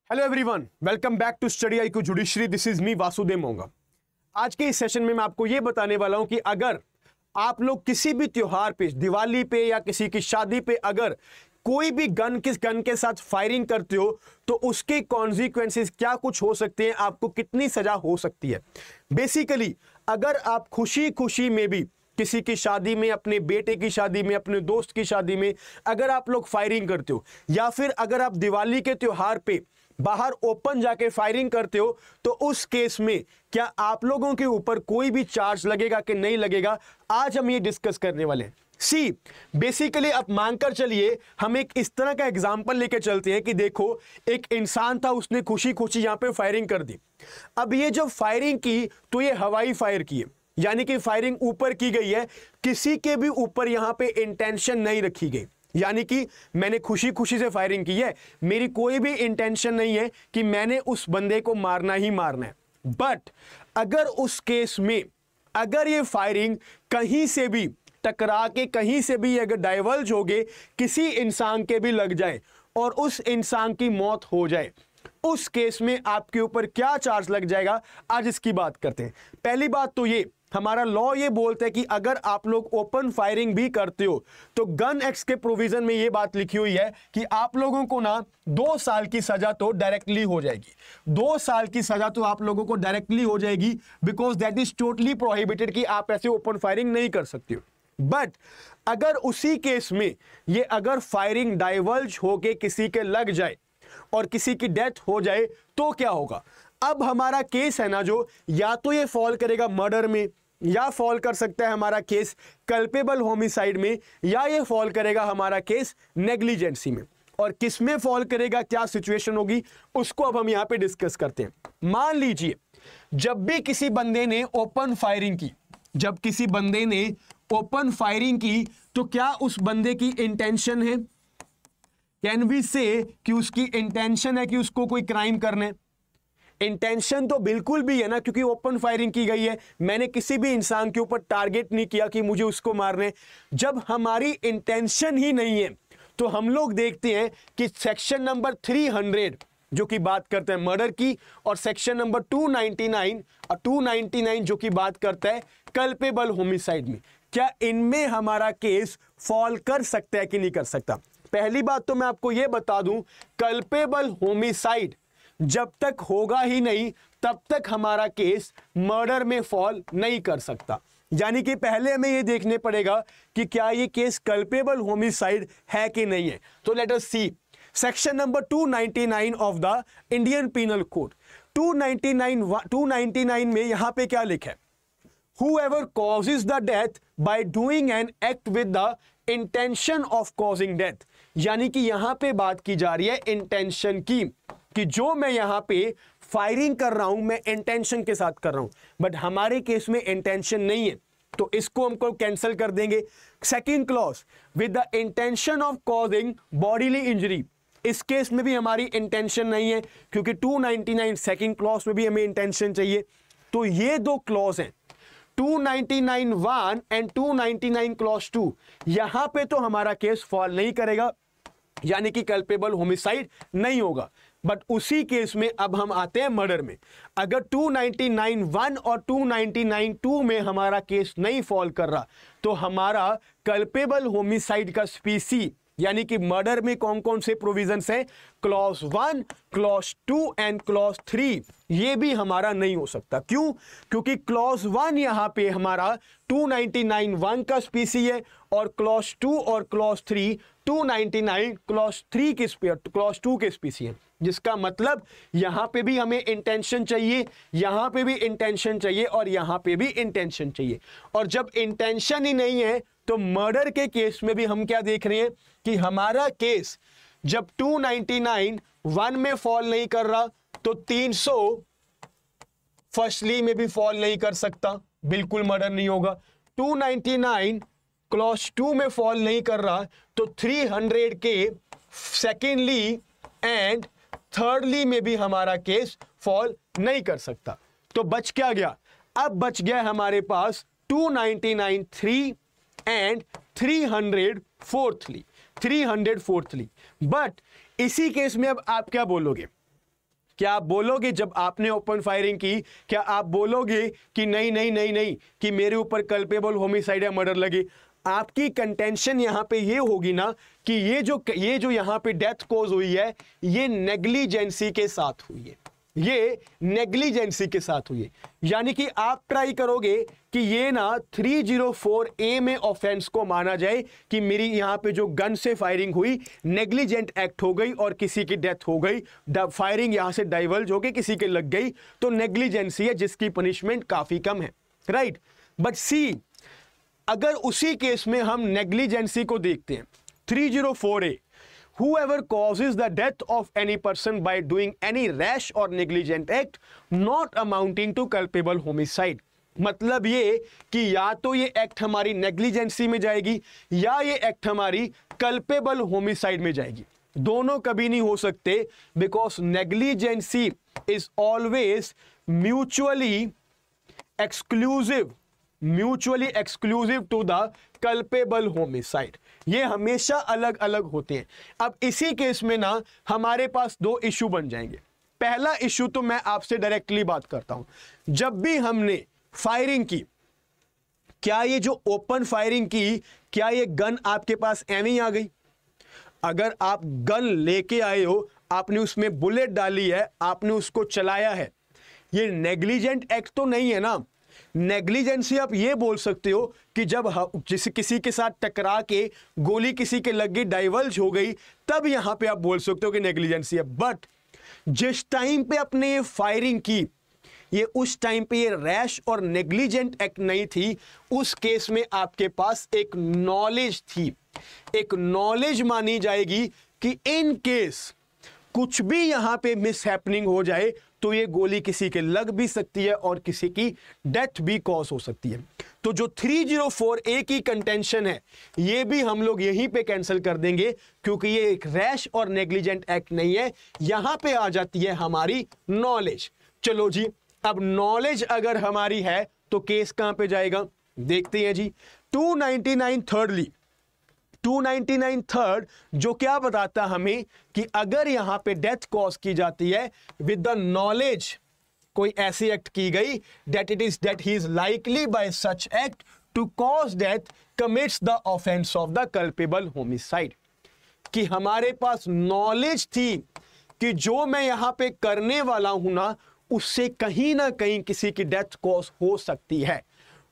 Hello everyone, welcome back to study IQ judiciary. This is me Vasudev Monga. आज के इस session में मैं आपको यह बताने वाला हूं कि अगर आप लोग किसी भी त्योहार पे, दिवाली पे या किसी की शादी पे अगर कोई भी गन के साथ फायरिंग करते हो तो उसके कॉन्सिक्वेंसेस क्या कुछ हो सकते हैं, आपको कितनी सजा हो सकती है। बेसिकली अगर आप खुशी खुशी में भी किसी की शादी में, अपने बेटे की शादी में, अपने दोस्त की शादी में अगर आप लोग फायरिंग करते हो, या फिर अगर आप दिवाली के त्योहार पे बाहर ओपन जाके फायरिंग करते हो, तो उस केस में क्या आप लोगों के ऊपर कोई भी चार्ज लगेगा कि नहीं लगेगा, आज हम ये डिस्कस करने वाले हैं। सी बेसिकली अब मानकर चलिए हम एक इस तरह का एग्जांपल लेके चलते हैं कि देखो एक इंसान था, उसने खुशी खुशी यहां पे फायरिंग कर दी। अब ये जो फायरिंग की तो ये हवाई फायर की है, यानी कि फायरिंग ऊपर की गई है, किसी के भी ऊपर यहां पे इंटेंशन नहीं रखी गई। यानी कि मैंने खुशी खुशी से फायरिंग की है, मेरी कोई भी इंटेंशन नहीं है कि मैंने उस बंदे को मारना ही मारना है। बट अगर उस केस में अगर ये फायरिंग कहीं से भी टकरा के, कहीं से भी अगर डाइवर्ज हो गए, किसी इंसान के भी लग जाए और उस इंसान की मौत हो जाए, उस केस में आपके ऊपर क्या चार्ज लग जाएगा, आज इसकी बात करते हैं। पहली बात तो ये, हमारा लॉ ये बोलता है कि अगर आप लोग ओपन फायरिंग भी करते हो तो गन एक्ट के प्रोविजन में ये बात लिखी हुई है कि आप लोगों को ना 2 साल की सजा तो डायरेक्टली हो जाएगी। 2 साल की सजा तो आप लोगों को डायरेक्टली हो जाएगी, because that is totally prohibited कि आप ऐसे ओपन फायरिंग नहीं कर सकते हो। बट अगर उसी केस में ये अगर फायरिंग डाइवर्ज होके किसी के लग जाए और किसी की डेथ हो जाए तो क्या होगा। अब हमारा केस है ना, जो या तो ये फॉल करेगा मर्डर में, या फॉल कर सकता है हमारा केस कल्पेबल होमिसाइड में, या ये फॉल करेगा हमारा केस नेग्लिजेंसी में। और किस में फॉल करेगा, क्या सिचुएशन होगी, उसको अब हम यहां पे डिस्कस करते हैं। मान लीजिए जब भी किसी बंदे ने ओपन फायरिंग की, जब किसी बंदे ने ओपन फायरिंग की तो क्या उस बंदे की इंटेंशन है, कैन वी से कि उसकी इंटेंशन है कि उसको कोई क्राइम करने। इंटेंशन तो बिल्कुल भी है ना, क्योंकि ओपन फायरिंग की गई है, मैंने किसी भी इंसान के ऊपर टारगेट नहीं किया कि मुझे उसको मारने। जब हमारी इंटेंशन ही नहीं है तो हम लोग देखते हैं कि सेक्शन नंबर 300 जो कि बात करता है मर्डर की, और सेक्शन नंबर 299 जो कि बात करता है कल्पेबल होमिसाइड में, क्या इनमें हमारा केस फॉल कर सकता है कि नहीं कर सकता। पहली बात तो मैं आपको यह बता दूं, कल्पेबल होमिसाइड जब तक होगा ही नहीं तब तक हमारा केस मर्डर में फॉल नहीं कर सकता। यानी कि पहले हमें यह देखने पड़ेगा कि क्या यह केस कल्पेबल होमिसाइड है कि नहीं है। तो let us see section number 299 of the Indian penal code. 299 में यहां पे क्या लिखा है, whoever causes the death by doing an act with the intention of causing death। यानी कि यहां पे बात की जा रही है इंटेंशन की, कि जो मैं यहां पे फायरिंग कर रहा हूं मैं इंटेंशन के साथ कर रहा हूं, बट हमारे केस में इंटेंशन नहीं है तो इसको हमको कैंसिल कर देंगे। Second clause, with the intention of causing bodily injury, इस केस में भी हमारी इंटेंशन नहीं है, क्योंकि 299 सेकंड क्लॉज में भी हमें इंटेंशन चाहिए। तो ये दो क्लॉज हैं 299(1) एंड 299 क्लॉज 2, यहां पे तो हमारा केस फॉल नहीं करेगा, यानी कि कल्पेबल होमिसाइड नहीं होगा। बट उसी केस में अब हम आते हैं मर्डर में। अगर 299(1) और 299(2) में हमारा केस नहीं फॉल कर रहा तो हमारा कल्पेबल होमिसाइड का स्पीसी, यानी कि मर्डर में कौन कौन से प्रोविजंस हैं, क्लॉज 1, क्लॉज 2 एंड क्लॉज 3, ये भी हमारा नहीं हो सकता। क्यों? क्योंकि क्लॉज 1 यहां पे हमारा 299(1) का स्पीसी है, और क्लॉज 2 और क्लॉज 3 299 क्लॉज 3 के क्लॉज 2 के स्पीसी है, जिसका मतलब यहां पे भी हमें इंटेंशन चाहिए, यहां पे भी इंटेंशन चाहिए, और यहां पे भी इंटेंशन चाहिए। और जब इंटेंशन ही नहीं है तो मर्डर के केस में भी हम क्या देख रहे हैं कि हमारा केस जब 299(1) में फॉल नहीं कर रहा तो 300 फर्स्टली में भी फॉल नहीं कर सकता, बिल्कुल मर्डर नहीं होगा। 299 क्लॉज 2 में फॉल नहीं कर रहा तो 300 के सेकेंडली एंड थर्डली में भी हमारा केस फॉल नहीं कर सकता। तो बच क्या गया, अब बच गया हमारे पास 299 3 एंड 300 फोर्थली। बट इसी केस में अब आप क्या बोलोगे, क्या आप बोलोगे जब आपने ओपन फायरिंग की, क्या आप बोलोगे कि नहीं नहीं नहीं नहीं कि मेरे ऊपर कल्पेबल होमिसाइड या मर्डर लगे? आपकी कंटेंशन यहां पे ये होगी ना कि ये जो यहां पे डेथ कॉज हुई है ये नेग्लिजेंसी के साथ हुई है, ये नेग्लिजेंसी के साथ हुई है। यानी कि आप ट्राई करोगे कि ये ना 304A में ऑफेंस को माना जाए कि मेरी यहां पे जो गन से फायरिंग हुई नेग्लिजेंट एक्ट हो गई और किसी की डेथ हो गई, फायरिंग यहां से डाइवर्ज हो गई, किसी के लग गई, तो नेग्लिजेंसी है जिसकी पनिशमेंट काफी कम है, राइट। बट सी, अगर उसी केस में हम नेग्लिजेंसी को देखते हैं 304A, whoever causes the death of any person by doing any rash or negligent act not amounting to culpable homicide, मतलब ये कि या तो ये एक्ट हमारी नेग्लिजेंसी में जाएगी या ये एक्ट हमारी कल्पेबल होमिसाइड में जाएगी। दोनों कभी नहीं हो सकते, because negligence is always mutually exclusive to the culpable homicide. ये हमेशा अलग अलग होते हैं। अब इसी केस में ना हमारे पास दो इश्यू बन जाएंगे। पहला इश्यू तो मैं आपसे डायरेक्टली बात करता हूं, जब भी हमने फायरिंग की, क्या ये जो ओपन फायरिंग की, क्या ये गन आपके पास एवं ही आ गई? अगर आप गन लेके आए हो, आपने उसमें बुलेट डाली है, आपने उसको चलाया है, ये नेग्लिजेंट एक्ट तो नहीं है ना। नेग्लिजेंसी आप ये बोल सकते हो कि जब किसी के साथ टकरा के गोली किसी के लग गई, डाइवर्ज हो गई, तब यहां पे आप बोल सकते हो कि नेग्लिजेंसी है। बट जिस टाइम पे आपने ये फायरिंग की, ये उस टाइम पे ये रैश और नेग्लिजेंट एक्ट नहीं थी। उस केस में आपके पास एक नॉलेज थी, एक नॉलेज मानी जाएगी कि इन केस कुछ भी यहां पे मिसहैपनिंग हो जाए तो ये गोली किसी के लग भी सकती है और किसी की डेथ भी कॉज हो सकती है। तो जो 304A की कंटेंशन है ये भी हम लोग यहीं पे कैंसिल कर देंगे, क्योंकि ये एक रैश और नेग्लिजेंट एक्ट नहीं है। यहां पे आ जाती है हमारी नॉलेज। चलो जी, अब नॉलेज अगर हमारी है तो केस कहां पे जाएगा, देखते हैं जी। 299 थर्ड जो क्या बताता हमें कि अगर यहां पे डेथ कॉज की जाती है विद द नॉलेज, कोई ऐसी एक्ट की गई that he is likely by such act to cause death commits the offence of the culpable homicide, कि हमारे पास नॉलेज थी कि जो मैं यहां पे करने वाला हूं ना, उससे कहीं ना कहीं किसी की डेथ कॉज हो सकती है।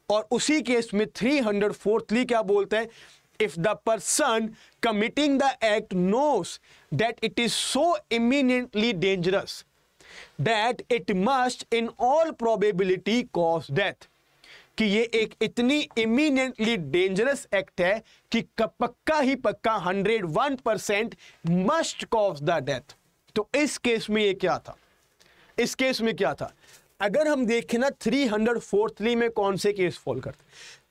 और उसी केस में 304 क्या बोलते हैं, if the person committing the act knows that it is so imminently dangerous that it must in all probability cause death, कि ये एक इतनी इमिनेंटली डेंजरस एक्ट है कि पक्का ही पक्का 101% मस्ट कॉज द डेथ। तो इस केस में ये क्या था, इस केस में क्या था, अगर हम देखें ना 304 में कौन से केस फॉल करते,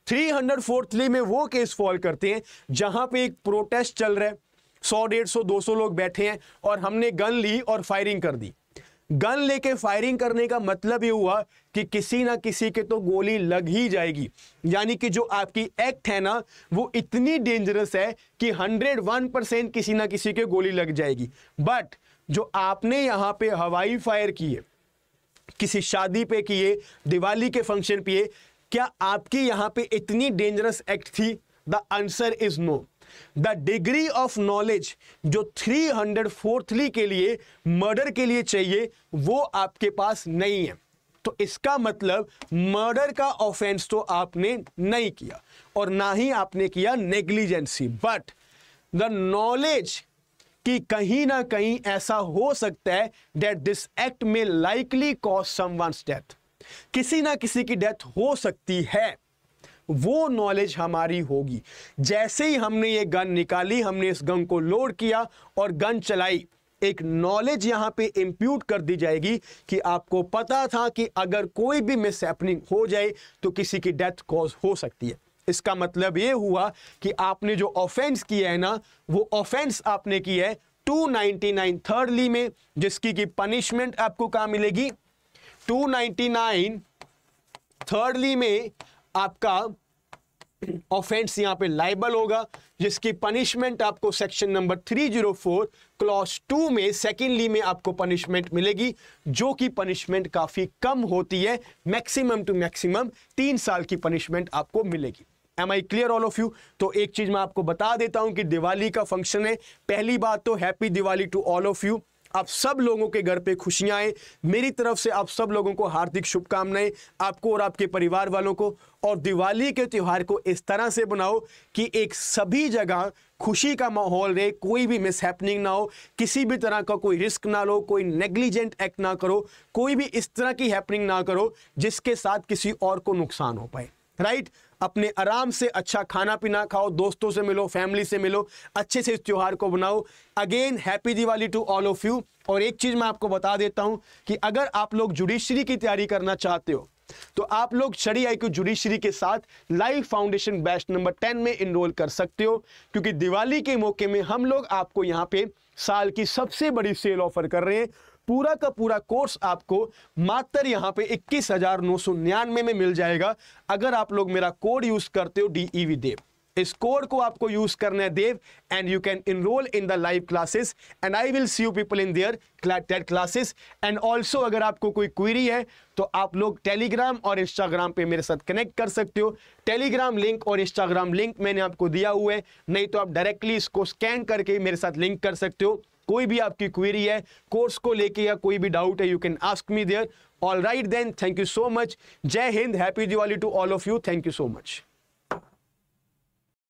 304 में वो केस फॉल करते हैं जहां पे एक प्रोटेस्ट चल रहा है, 100, 150, 200 लोग बैठे हैं और हमने गन ली और फायरिंग कर दी। गन लेके फायरिंग करने का मतलब ये हुआ कि किसी ना किसी के तो गोली लग ही जाएगी। यानी कि जो आपकी एक्ट है ना वो इतनी डेंजरस है कि 101% किसी ना किसी के गोली लग जाएगी। बट जो आपने यहां पे हवाई फायर किए, किसी शादी पे किए, दिवाली के फंक्शन पे, क्या आपकी यहां पे इतनी डेंजरस एक्ट थी? The answer is no. The degree of knowledge जो 304 के लिए मर्डर के लिए चाहिए वो आपके पास नहीं है। तो इसका मतलब मर्डर का ऑफेंस तो आपने नहीं किया और ना ही आपने किया नेग्लिजेंसी, बट द नॉलेज कि कहीं ना कहीं ऐसा हो सकता है दैट दिस एक्ट में लाइकली कॉज समवन्स डेथ, किसी ना किसी की डेथ हो सकती है, वो नॉलेज हमारी होगी। जैसे ही हमने ये गन निकाली, हमने इस गन को लोड किया और गन चलाई, एक नॉलेज यहां पे इंप्यूट कर दी जाएगी कि आपको पता था कि अगर कोई भी मिसहैपनिंग हो जाए तो किसी की डेथ कॉज हो सकती है। इसका मतलब ये हुआ कि आपने जो ऑफेंस किया है ना वो ऑफेंस आपने की है 299 थर्डली में, जिसकी की पनिशमेंट आपको कहां मिलेगी, 299 थर्डली में आपका ऑफेंस यहां पे लाइबल होगा, जिसकी पनिशमेंट आपको सेक्शन नंबर 304 क्लॉज 2 में सेकेंडली में आपको पनिशमेंट मिलेगी, जो कि पनिशमेंट काफी कम होती है, मैक्सिमम टू मैक्सिमम 3 साल की पनिशमेंट आपको मिलेगी। Am I clear all of you? तो एक चीज मैं आपको बता देता हूं कि दिवाली का फंक्शन है। पहली बात तो happy Diwali to all of you. आप सब लोगों के घर पे खुशियां आए, मेरी तरफ से आप सब लोगों को हार्दिक शुभकामनाएं, आपको और आपके परिवार वालों को। और दिवाली के त्योहार को इस तरह से बनाओ कि एक सभी जगह खुशी का माहौल रहे, कोई भी मिसहैपनिंग ना हो, किसी भी तरह का कोई रिस्क ना लो, कोई नेग्लिजेंट एक्ट ना करो, कोई भी इस तरह की हैपनिंग ना करो जिसके साथ किसी और को नुकसान हो पाए। राइट? अपने आराम से अच्छा खाना पीना खाओ, दोस्तों से मिलो, फैमिली से मिलो, अच्छे से इस त्योहार को बनाओ। Again happy Diwali to all of you. और एक चीज मैं आपको बता देता हूं कि अगर आप लोग जुडिशरी की तैयारी करना चाहते हो तो आप लोग स्टडी IQ जुडिशरी के साथ लाइव फाउंडेशन बैच नंबर 10 में इनरोल कर सकते हो, क्योंकि दिवाली के मौके में हम लोग आपको यहां पे साल की सबसे बड़ी सेल ऑफर कर रहे हैं। पूरा का पूरा कोर्स आपको मात्र यहां पे 21,999 में मिल जाएगा अगर आप लोग मेरा कोड यूज करते हो DEV देव। इस कोड को आपको यूज करना है देव, and you can enrol in the live classes and I will see you people in there TET classes. And also अगर आपको कोई क्वेरी है तो आप लोग टेलीग्राम और इंस्टाग्राम पे मेरे साथ कनेक्ट कर सकते हो। टेलीग्राम लिंक और इंस्टाग्राम लिंक मैंने आपको दिया हुआ है, नहीं तो आप डायरेक्टली इसको स्कैन करके मेरे साथ लिंक कर सकते हो। कोई भी आपकी क्वेरी है कोर्स को लेके या कोई भी डाउट है, you can ask me there. All right then, thank you so much. जय हिंद, happy Diwali to all of you, thank you so much.